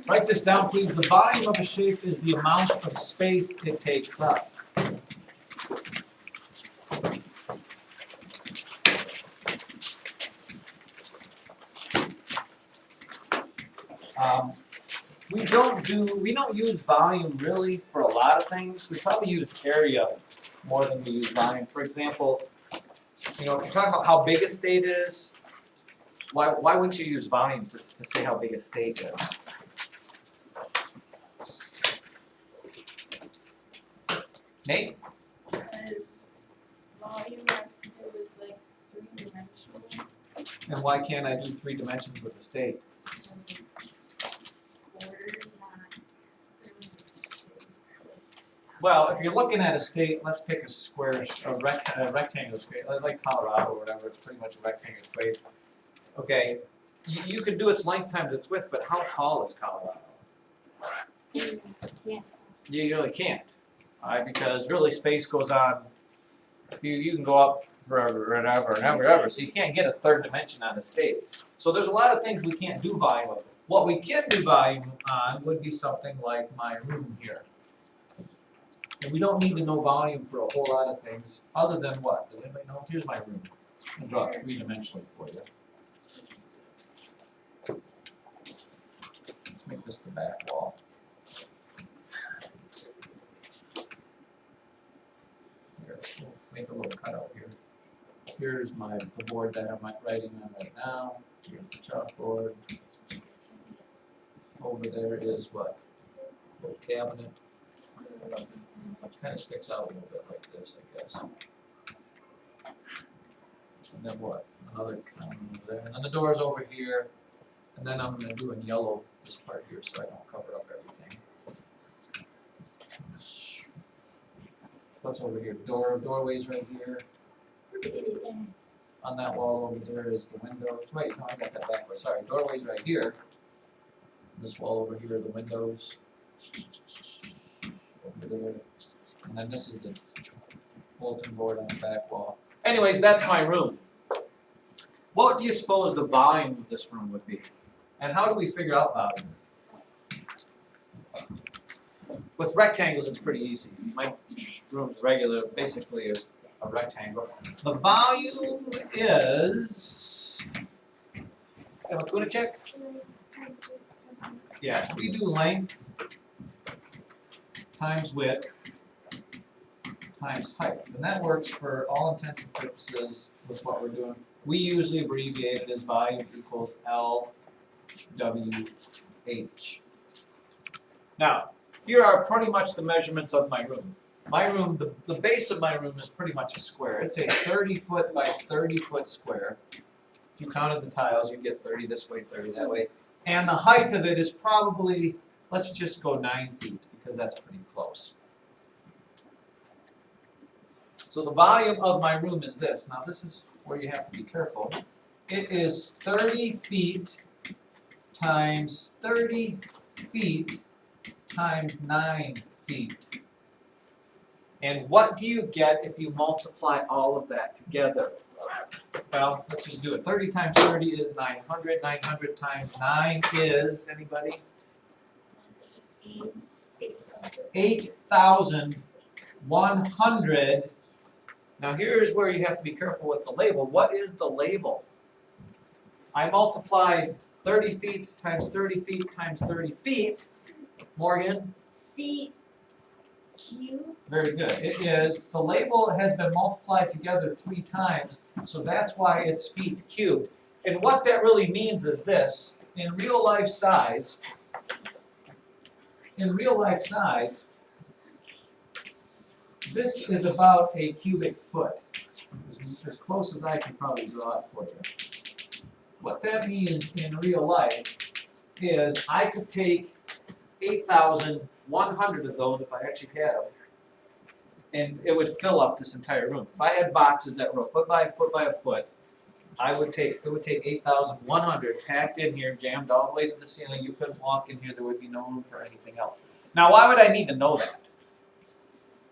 Write this down, please. The volume of a shape is the amount of space it takes up. We don't use volume really for a lot of things. We probably use area more than we use volume. For example, if you're talking about how big a state is, why wouldn't you use volume to say how big a state is? Nate? Because volume has to do with like 3-dimensional. And why can't I do 3 dimensions with a state? Well, if you're looking at a state, let's pick a square, a rectangle state, like Colorado or whatever, it's pretty much a rectangle state. Okay, you could do its length times its width, but how tall is Colorado? Yeah. You really can't, because really space goes on, you can go up forever and ever and ever and ever, so you can't get a third dimension on a state. So there's a lot of things we can't do volume of. What we can do volume on would be something like my room here. And we don't need to know volume for a whole lot of things, other than what? Does anybody know? Here's my room. I'll draw it 3-dimensionally for you. Let's make this the back wall. Here, we'll make a little cutout here. Here's the board that I'm writing on right now. Here's the chalkboard. Over there is what? A little cabinet. Kind of sticks out a little bit like this, I guess. And then what? Another over there. And then the door's over here. And then I'm going to do in yellow this part here so I don't cover up everything. What's over here? Doorway's right here. On that wall over there is the windows. Wait, no, I got that backwards. Sorry, doorway's right here. This wall over here are the windows. Over there. And then this is the bulletin board on the back wall. Anyways, that's my room. What do you suppose the volume of this room would be? And how do we figure out volume? With rectangles, it's pretty easy. My room's basically a rectangle. The volume is, have a Kuna check? Yeah, we do length times width times height. And that works for all intents and purposes with what we're doing. We usually abbreviate it as volume equals LWH. Now, here are pretty much the measurements of my room. My room, the base of my room is pretty much a square. It's a 30-foot by 30-foot square. If you counted the tiles, you get 30 this way, 30 that way. And the height of it is probably, let's just go 9 feet, because that's pretty close. So the volume of my room is this. Now this is where you have to be careful. It is 30 feet times 30 feet times 9 feet. And what do you get if you multiply all of that together? Well, let's just do it. 30 times 30 is 900. 900 times 9 is, anybody? 8,100. Now here's where you have to be careful with the label. What is the label? I multiplied 30 feet times 30 feet times 30 feet. Morgan? Feet cubed. Very good. It is, the label has been multiplied together 3 times, so that's why it's feet cubed. And what that really means is this. In real life size, this is about a cubic foot. As close as I can probably draw it for you. What that means in real life is I could take 8,100 of those if I actually had them, and it would fill up this entire room. If I had boxes that were a foot by a foot by a foot, it would take 8,100 packed in here, jammed all the way to the ceiling. You couldn't walk in here. There would be no room for anything else. Now, why would I need to know that?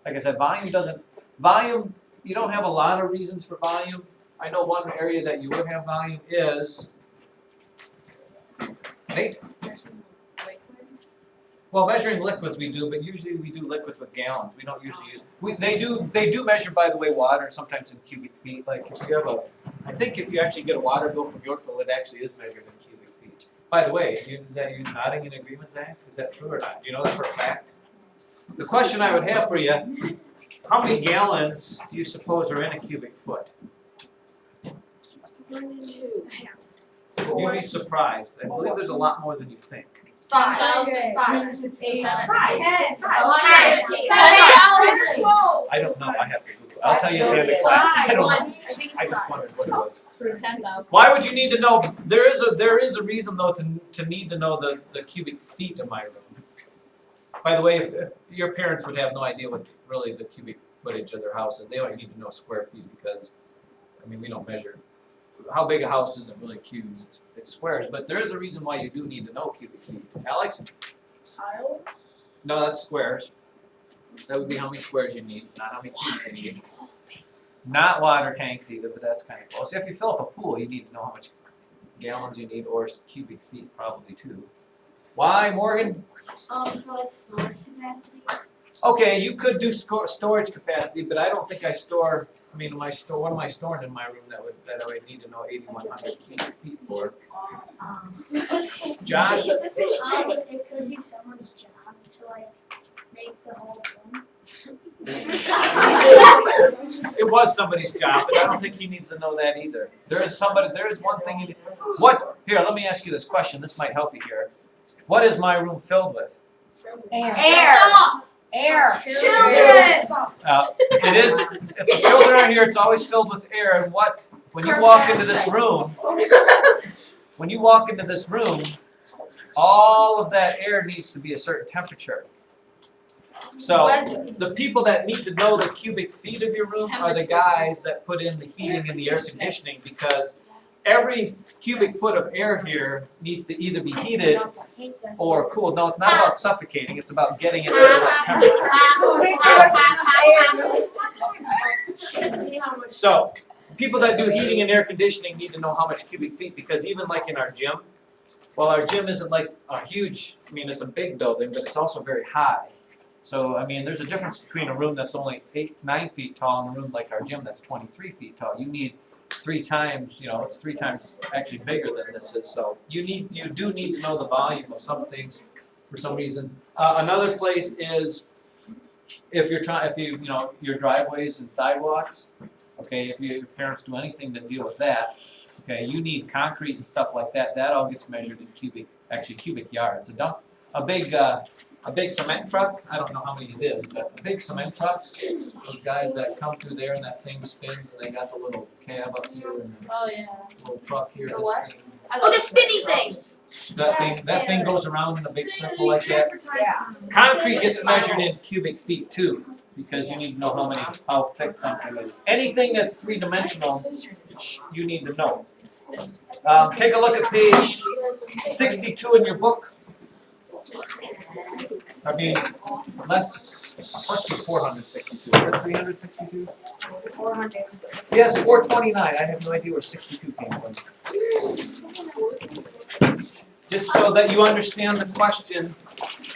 Like I said, volume you don't have a lot of reasons for volume. I know one area that you would have volume is, right? Well, measuring liquids we do, but usually we do liquids with gallons. We don't usually use, they do measure, by the way, water sometimes in cubic feet. Like if you have I think if you actually get a water bill from Yorkville, it actually is measured in cubic feet. By the way, is that you nodding in agreement, Zach? Is that true or not? Do you know that for a fact? The question I would have for you, how many gallons do you suppose are in a cubic foot? 1 and 2. You'd be surprised. I believe there's a lot more than you think. 5,000. I don't know. I have to Google it. I'll tell you at the end of class. I don't know. I just wondered what it was. Why would you need to know? There is a reason though to need to know the cubic feet of my room. By the way, if your parents would have no idea what really the cubic footage of their house is, they only need to know square feet because, I mean, we don't measure. How big a house isn't really cubes, it's squares, but there is a reason why you do need to know cubic feet. Alex? Tiles? No, that's squares. That would be how many squares you need, not how many cubes you need. Not water tanks either, but that's kind of close. If you fill up a pool, you need to know how much gallons you need, or cubic feet probably too. Why, Morgan? For like storage capacity. Okay, you could do storage capacity, but I don't think I store. I mean, what am I storing in my room that I would need to know 8,100 cubic feet for? Josh? It could be someone's job to like make the whole thing. It was somebody's job, but I don't think he needs to know that either. There is one thing what? Here, let me ask you this question. This might help you here. What is my room filled with? Air. Children! It is, if the children are here, it's always filled with air, and when you walk into this room, all of that air needs to be a certain temperature. So, the people that need to know the cubic feet of your room are the guys that put in the heating and the air conditioning, because every cubic foot of air here needs to either be heated or cooled. No, it's not about suffocating, it's about getting it to the right temperature. So, people that do heating and air conditioning need to know how much cubic feet, because even like in our gym, well, our gym isn't like a huge, I mean, it's a big building, but it's also very high. So, I mean, there's a difference between a room that's only 9 feet tall and a room like our gym that's 23 feet tall. You need 3 times, it's 3 times actually bigger than this is. So you do need to know the volume of some things for some reasons. Another place is if your driveways and sidewalks. Okay, if your parents do anything to deal with that, okay, you need concrete and stuff like that. That all gets measured in cubic yards. A big cement truck, I don't know how many it is, but a big cement truck, those guys that come through there and that thing spins and they got the little cab up here and the Oh, yeah. little truck here. The what? Thing. Oh, the spinny things. That thing goes around in a big circle like that. Yeah. Concrete gets measured in cubic feet too, because you need to know how thick something is. Anything that's 3-dimensional, you need to know. Take a look at page 62 in your book. I mean, must be 462. Is that 362? 400. Yes, 429. I have no idea where 62 came from. Just so that you understand the question,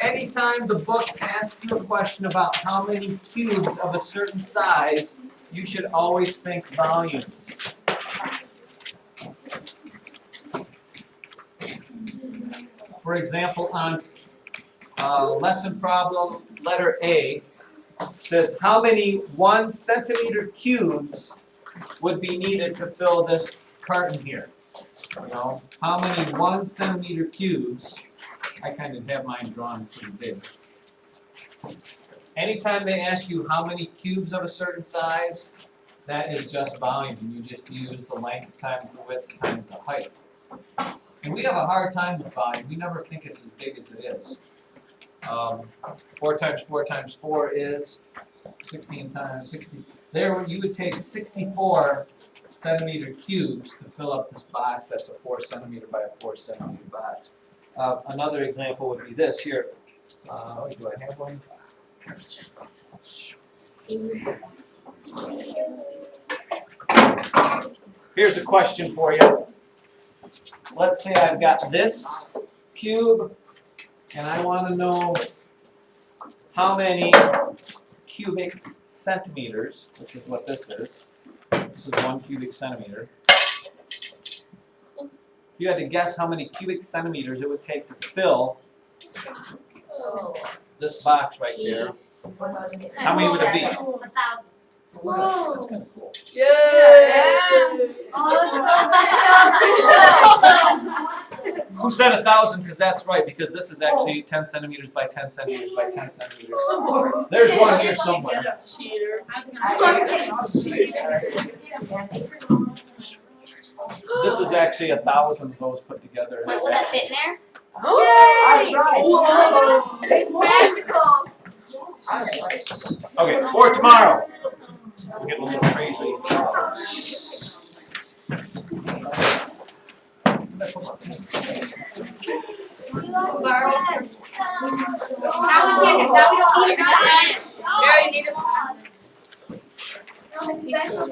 anytime the book asks you a question about how many cubes of a certain size, you should always think volume. For example, on lesson problem letter A, says how many 1 centimeter cubes would be needed to fill this carton here? How many 1 centimeter cubes? I kind of have mine drawn pretty big. Anytime they ask you how many cubes of a certain size, that is just volume. You just use the length times the width times the height. And we have a hard time with volume. We never think it's as big as it is. 4 times 4 times 4 is 16 times 60. There, you would take 64 centimeter cubes to fill up this box. That's a 4 centimeter by a 4 centimeter box. Another example would be this here. Do I have one? Here's a question for you. Let's say I've got this cube, and I want to know how many cubic centimeters, which is what this is. This is 1 cubic centimeter. If you had to guess how many cubic centimeters it would take to fill this box right there, how many would it be? 1,000. Whoa. That's kind of cool. Yes. Who said 1,000? Because that's right, because this is actually 10 centimeters by 10 centimeters by 10 centimeters. There's one here somewhere. Cheater. This is actually 1,000 of those put together. Wait, will that fit in there? That's right. Whoa. It's magical. Okay, for tomorrow. We're getting a little crazy. Now we don't need it. Very neat. Special.